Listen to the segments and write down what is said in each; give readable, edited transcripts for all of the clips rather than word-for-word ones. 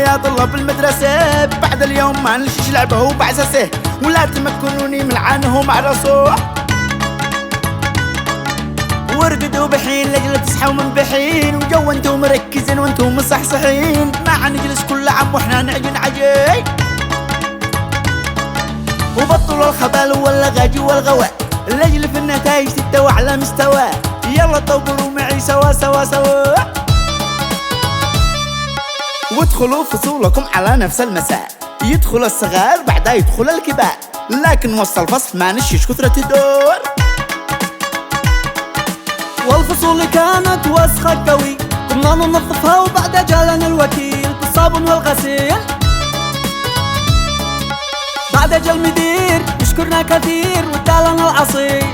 يا طلاب المدرسة، بعد اليوم ما نلشش لعبه وبعزسه، ولا تمكنوني من عنه مع رسوح. وارقدوا بحين لجل تصحوا من بحين، وجو انتم مركزين وانتم مصحصحين، ما نجلس كل عام واحنا نعجن عجين. وبطلوا الخبال واللغاجي والغواء، لجل في النتائج تتوى على مستوى، يلا طوروا معي سوا سوا سوا. وادخلوا فصولكم على نفس المساء، يدخل الصغار بعدها يدخل الكبار، لكن وسط الفصل ما نشيش كثرة الدور. والفصول كانت وسخة قوي، كنا ننظفها وبعدها جالنا الوكيل بالصابون والغسيل. بعدها جا المدير يشكرنا كثير وادالنا العصير.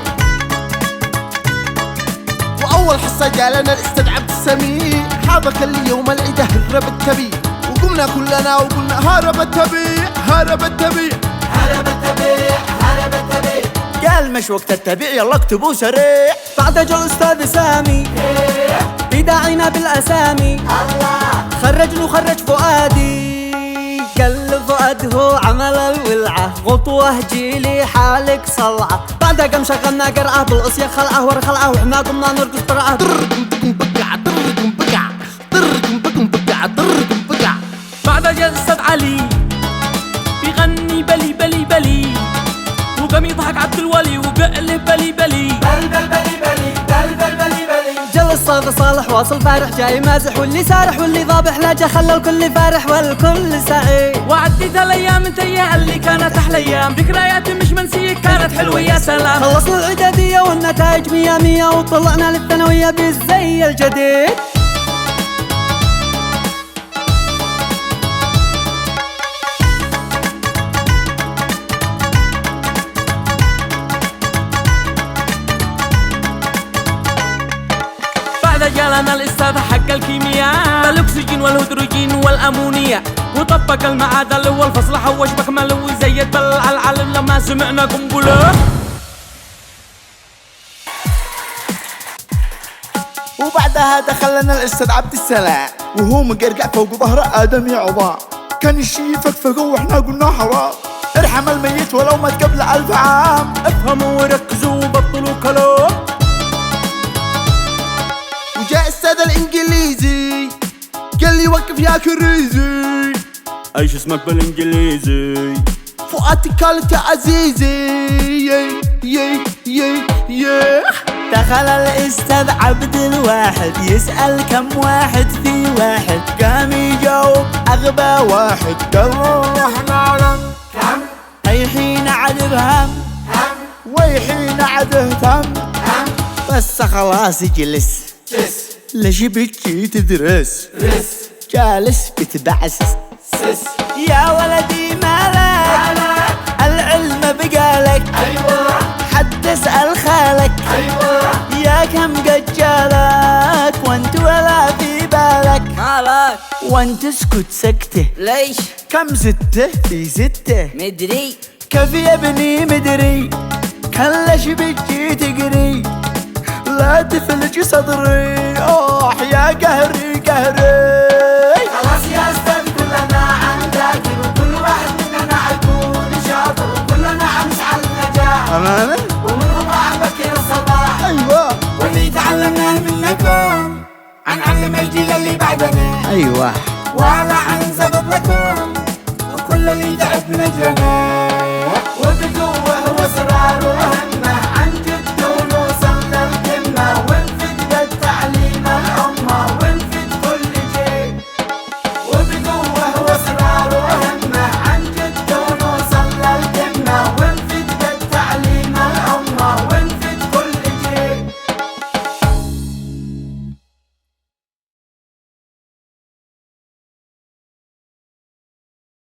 وأول حصة جالنا الأستاذ عبد السميع، حابك اليوم العيد هرب التبيع، وقمنا كلنا وقلنا هرب التبيع هرب التبيع هرب التبيع هرب التبيع. قال مش وقت التبيع يلا اكتبوا سريع. بعدها جا الأستاذ سامي بيداعينا بالأسامي، خرجني وخرج فؤادي، قال فؤاد هو عمل الولعة، غطوة جيلي حالك صلعة. بعدها قام شغلنا قرعة بالقصية خلعة ورا خلعة، وحنا قمنا نرقص طرعة. بعدها جا الأستاذ علي بيغني بلي بلي بلي، وقام يضحك عبد الولي وقال بلي بلي بل بل بلي بلي بل بل بلي بلي. جا الأستاذ صالح واصل فارح جاي مازح، واللي سارح واللي ضابح لا جا خلى الكل فارح والكل سعيد. وعديت الأيام انتهي اللي كانت أحلى أيام، ذكرياتي مش منسية كانت حلوة يا سلام. خلصنا الإعدادية والنتائج مية مية، وطلعنا للثانوية بالزي الجديد. جالنا الأستاذ حق الكيمياء، الأكسجين والهيدروجين والأمونيا، وطبق المعادل والفصل حوش بكمل وزيد بالعلعل لما سمعنا قنبلة. وبعدها دخلنا الأستاذ عبد السلام، وهو مقرقع فوق ظهر آدم يا عظام، كان الشي يفكفقه واحنا قلنا حرام، ارحم الميت ولو مات قبل 1000 عام. افهموا وركزوا وبطلوا كلام. وجاء الأستاذ الإنجليزي قال لي وقف يا كريزي، ايش اسمك بالإنجليزي؟ فؤاد قالت يا عزيزي. يي يي يي. دخل الأستاذ عبد الواحد يسأل كم واحد في واحد، قام يجاوب أغبى واحد، قال احنا لن كم أي حين عد بهم وي حين عد اهتم، بس خلاص اجلس ليش بتجي تدرس؟ جالس بتبعسس يا ولدي مالك العلم بقالك، حد اسأل خالك يا كم قد جالك، وانت ولا في بالك مالك وانت اسكت سكته، ليش كم 6 في 6 مدري كيف يا ابني مدري، كلش بتجي تقري لا تفلج صدري، اوح يا قهري قهري. خلاص يا أستاذ كلنا عنذاكر، وكل واحد مننا حيكون شاطر، وكلنا حنسعى للنجاح أمانة؟ ونرضى عن بكير الصباح. أيوة واللي تعلمناه منكم هنعلم الجيل اللي بعدنا، أيوة ولا حنسبب لكم، وكل اللي تعب من أجلنا، وبقوة وإصرار وهمة